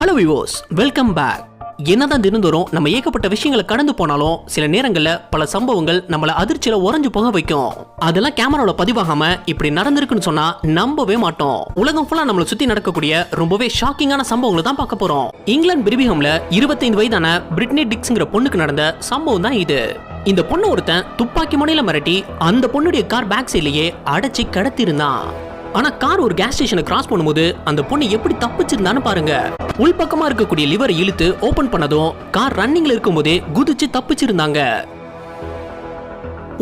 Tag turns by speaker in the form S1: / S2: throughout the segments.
S1: Hello viewers, welcome back. என்னதான் தினந்தோறும் நம்ம ஏகப்பட்ட விஷயங்களை கடந்து போனாலும் சில நேரங்கள்ல பல சம்பவங்கள் நம்மள அதிர்ச்சியில உறைஞ்சு போக வைக்கும். அதெல்லாம் கேமரால பதிவாகாம இப்படி நடந்திருக்குன்னு சொன்னா நம்பவே மாட்டோம். உலகம் ஃபுல்லா நம்மள சுத்தி நடக்கக்கூடிய ரொம்பவே ஷாக்கிங்கான சம்பவங்களை தான் பார்க்க போறோம். இங்கிலாந்து பிரிமிங்ஹாம்ல 25 வயதான பிரிட்னி டிக்ஸ்ங்கிற பொண்ணுக்கு நடந்த சம்பவம் தான் இது. இந்த பொண்ணு ஒருத்தன் துப்பாக்கி முனையில மிரட்டி அந்த பொண்ணுடைய கார் பேக் சைட்லயே அடைச்சி கடத்தி இருந்தான். ஆனா கார் ஒரு கேஸ் ஸ்டேஷனை கிராஸ் பண்ணும்போது அந்த பொண்ணு எப்படி தப்பிச்சிருந்தான்னு பாருங்க. உள்பக்கமா இருக்கக்கூடிய லிவரை இழுத்து ஓபன் பண்ணதும் கார் ரன்னிங்ல இருக்கும்போதே குதிச்சு தப்பிச்சிருந்தாங்க.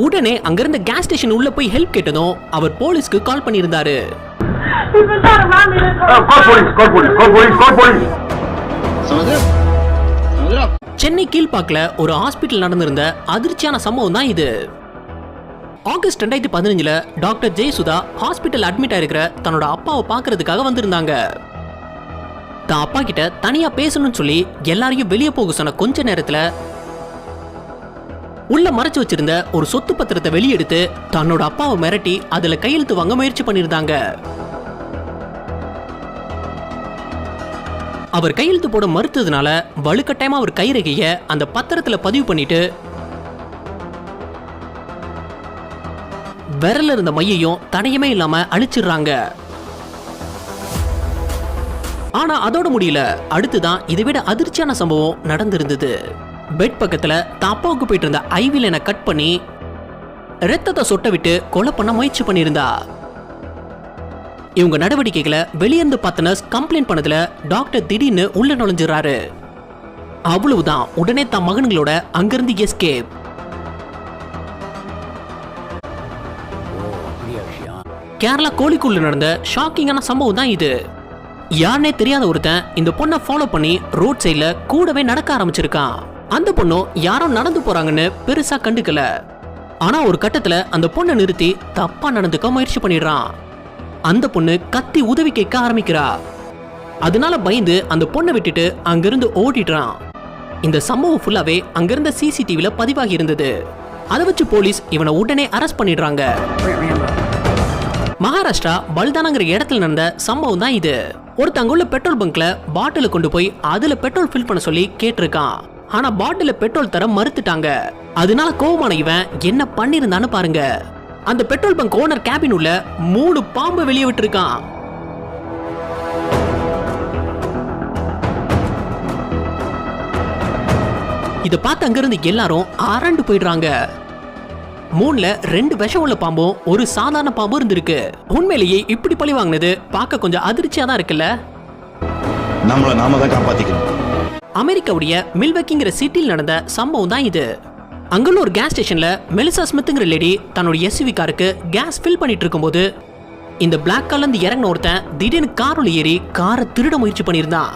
S1: உடனே அங்கிருந்த கேஸ் ஸ்டேஷன் உள்ள போய் ஹெல்ப் கேட்டதும் அவர் போலீஸ்க்கு கால் பண்ணியிருந்தாரு. சென்னை கீழ்பாக்கல ஒரு ஹாஸ்பிட்டல் நடந்திருந்த அதிர்ச்சியான சம்பவம் தான் இது. August 2015 doctor Jayasudha hospital admit ஆயிருக்கிற தன்னோட அப்பாவை பார்க்கறதுக்காக வந்திருந்தாங்க. தான் அப்பா கிட்ட தனியா பேசணும்னு சொல்லி எல்லாரையும் வெளியே போக சொன்ன கொஞ்ச நேரத்துல உள்ள மறைச்சு வச்சிருந்த ஒரு சொத்து பத்திரத்தை வெளியெடுத்து தன்னோட அப்பாவை மிரட்டி அதுல கையெழுத்து வாங்க முயற்சி பண்ணிருந்தாங்க. அவர் கையெழுத்து போட மறுத்ததுனால வலுக்கட்டாயமா அவர் கைரேகைய அந்த பத்திரத்துல பதிவு பண்ணிட்டு விரல்ல இருந்த மையையும் தடையுமே இல்லாம அழிச்சிடுறாங்க. ஆனா அதோட முடியல. அடுத்துதான் இதை விட அதிர்ச்சியான சம்பவம் நடந்திருந்தது. பெட் பக்கத்துல தாப்பாவுக்கு போயிட்டு இருந்த ஐவி லைனை கட் பண்ணி ரத்தத்தை சொட்ட விட்டு கொலை பண்ண முயற்சி பண்ணியிருந்தா. இவங்க நடவடிக்கைகளை வெளியிருந்து பார்த்த நர்ஸ் கம்ப்ளைண்ட் பண்ணதுல டாக்டர் திடீர்னு உள்ள நுழைஞ்சிடறாரு. அவ்வளவுதான், உடனே தன் மகன்களோட அங்கிருந்து எஸ்கேப். கேரளா கோழிக்குள்ள நடந்த ஷாக்கிங்கான சம்பவம் தான் இது. யாருனே தெரியாத ஒருத்தன் இந்த பொண்ணை ஃபாலோ பண்ணி ரோட் சைட்ல கூடவே நடக்க ஆரம்பிச்சிருக்கான். அந்த பொண்ணும் யாரும் நடந்து போறாங்கன்னு பெருசா கண்டுக்கல. ஆனா ஒரு கட்டத்துல அந்த பொண்ணை நிறுத்தி தப்பா நடந்துக்க முயற்சி பண்ணிடுறான். அந்த பொண்ணு கத்தி உதவி கேட்க ஆரம்பிக்கிறா. அதனால பயந்து அந்த பொண்ணை விட்டுட்டு அங்கிருந்து ஓடிடுறான். இந்த சம்பவம் ஃபுல்லாவே அங்கிருந்த சிசிடிவில பதிவாகி இருந்தது. அதை வச்சு போலீஸ் இவனை உடனே அரெஸ்ட் பண்ணிடுறாங்க. மகாராஷ்டிரா பல்தானாங்கிற இடத்துல நடந்த சம்பவம் தான் இது. ஒருத்தங்க உள்ள பெட்ரோல் பங்க்ல பாட்டில கொண்டு போய் அதுல பெட்ரோல் ஃபில் பண்ண சொல்லி கேட்டிருக்கான். ஆனா பாட்டில பெட்ரோல் தர மறுத்துட்டாங்க. அதனால கோவமான இவன் என்ன பண்ணிருந்தான்னு பாருங்க. அந்த பெட்ரோல் பங்க் ஓனர் கேபின் உள்ள 3 பாம்பு வெளியே விட்டுருக்கான். இத பார்த்து அங்கிருந்து எல்லாரும் அரண்டு போயிடுறாங்க. 3ல 2 விஷம் உள்ள பாம்பும் ஒரு சாதாரண பாம்பும் இருந்திருக்கு. உண்மையிலேயே இப்படி பழி வாங்கினது பார்க்க கொஞ்சம் அதிர்ச்சியா தான் இருக்குல்ல.
S2: நம்மள நாம தான் காப்பாத்திக்கணும்.
S1: அமெரிக்காவுடைய மில்வக்கிங்கிற சிட்டியில் நடந்த சம்பவம் தான் இது. அங்குள்ள ஒரு கேஸ் ஸ்டேஷன்ல மெலிசா ஸ்மித்ங்கிற லேடி தன்னோட எஸ்யூவி காருக்கு கேஸ் ஃபில் பண்ணிட்டு இருக்கும்போது இந்த பிளாக் கார்ல இருந்து இறங்கின ஒருத்தன் திடீர்னு காருல ஏறி காரை திருட முயற்சி பண்ணியிருந்தான்.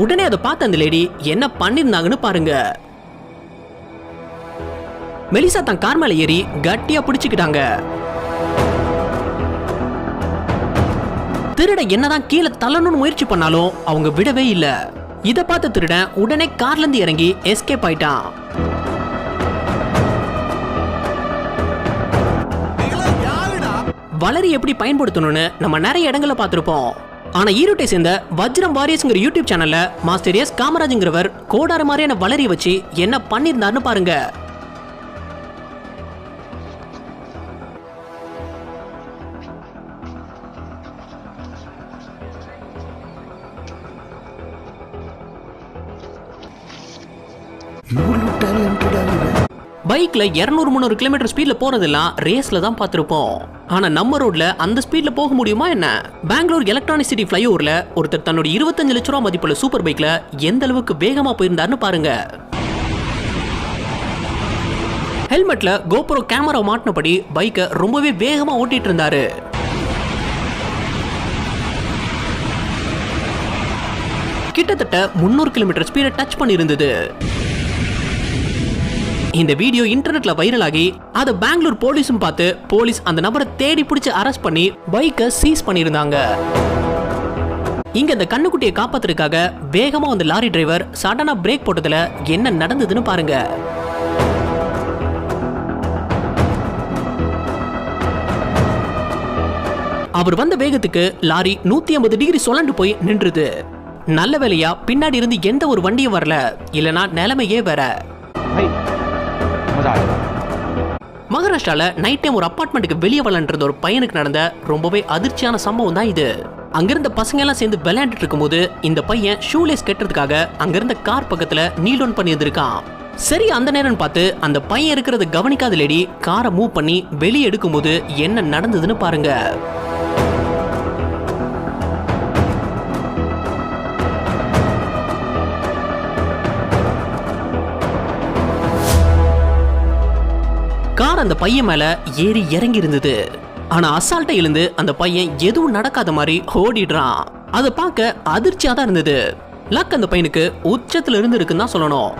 S1: உடனே அதை பார்த்த அந்த லேடி என்ன பண்ணிருந்தாங்கன்னு பாருங்க. மெலிசா தன் கார் மேல ஏறி கட்டியா பிடிச்சுக்கிட்டாங்க. திருட என்னதான் கீழே தள்ளணும்னு முயற்சி பண்ணாலும் அவங்க விடவே இல்ல. இத பார்த்த திருடன் உடனே கார்ல இருந்து இறங்கி எஸ்கேப் ஆயிட்டான். வளரி எப்படி பயன்படுத்தணும்னு நம்ம நிறைய இடங்களை பார்த்திருப்போம். ஆனா ஈரோட்டை சேர்ந்த வஜ்ரம் வாரியர்ஸ்ங்கிற யூடியூப் சேனல்ல மாஸ்டர் எஸ் காமராஜ்ங்கிறவர் கோடார மாதிரியான வளரி வச்சு என்ன பண்ணிருந்தாருன்னு பாருங்க. பைக்ல 200-300 கிலோமீட்டர் ஸ்பீட்ல போறதெல்லாம் ரேஸ்ல தான் பார்த்திருப்போம். ஆனா நம்ம ரோட்ல அந்த ஸ்பீட்ல போக முடியுமா என்ன? பெங்களூர் எலக்ட்ரானிக் சிட்டி ஃபிளைஓவர்ல ஒருத்தர் தன்னோட 25 லட்சம் ரூபாய் மதிப்புள்ள சூப்பர் பைக்ல எந்த அளவுக்கு வேகமா போயிருந்தாருன்னு பாருங்க. ஹெல்மெட்ல கோப்ரோ கேமரா மாட்டினபடி பைக்கை ரொம்பவே வேகமா ஓட்டிட்டு இருந்தாரு. கிட்டத்தட்ட 300 கிலோமீட்டர் ஸ்பீடை டச் பண்ணி இருந்தது. இந்த வீடியோ இன்டர்நெட்ல வைரல் ஆகி அத பெங்களூர் போலீஸும் பார்த்து போலீஸ் அந்த நபரை தேடி பிடிச்சு அரெஸ்ட் பண்ணி பைக்கை சீஸ் பண்ணிருந்தாங்க. இங்க இந்த கண்ணுக்குட்டியை காப்பாத்துறதுக்காக வேகமா வந்த லாரி டிரைவர் சடனா பிரேக் போட்டதுல என்ன நடந்ததுன்னு பாருங்க. அவர் வந்த வேகத்துக்கு லாரி 150 டிகிரி சுழண்டு போய் நின்றுது. நல்ல வேளையா பின்னாடி இருந்து எந்த ஒரு வண்டியும் வரல, இல்லனா நிலைமையே வேற. மகாராஷ்டிரால நைட் டைம் ஒரு அபார்ட்மெண்ட்டுக்கு வெளியே விளையாண்டு ஒரு பையனுக்கு நடந்த ரொம்பவே அதிர்ச்சியான சம்பவம் தான் இது. அங்கிருந்த பசங்க எல்லாம் சேர்ந்து விளையாண்டுட்டு இருக்கும்போது இந்த பையன் ஷூலேஸ் கட்டுறதுக்காக அங்கிருந்த கார் பக்கத்துல நீல் டவுன் பண்ணி இருந்திருக்கான். சரி, அந்த நேரம் பார்த்து அந்த பையன் இருக்கிறத கவனிக்காத லேடி காரை மூவ் பண்ணி வெளியே எடுக்கும்போது என்ன நடந்ததுன்னு பாருங்க. கார் அந்த பையன் மேல ஏறி இறங்கி இருந்தது. ஆனா அசால்ட்டா எழுந்து அந்த பையன் எதுவும் நடக்காத மாதிரி ஓடிடுறான். அதை பார்க்க அதிர்ச்சியா தான் இருந்தது. லக் அந்த பையனுக்கு உச்சத்துல இருந்து இருக்குன்னு தான் சொல்லணும்.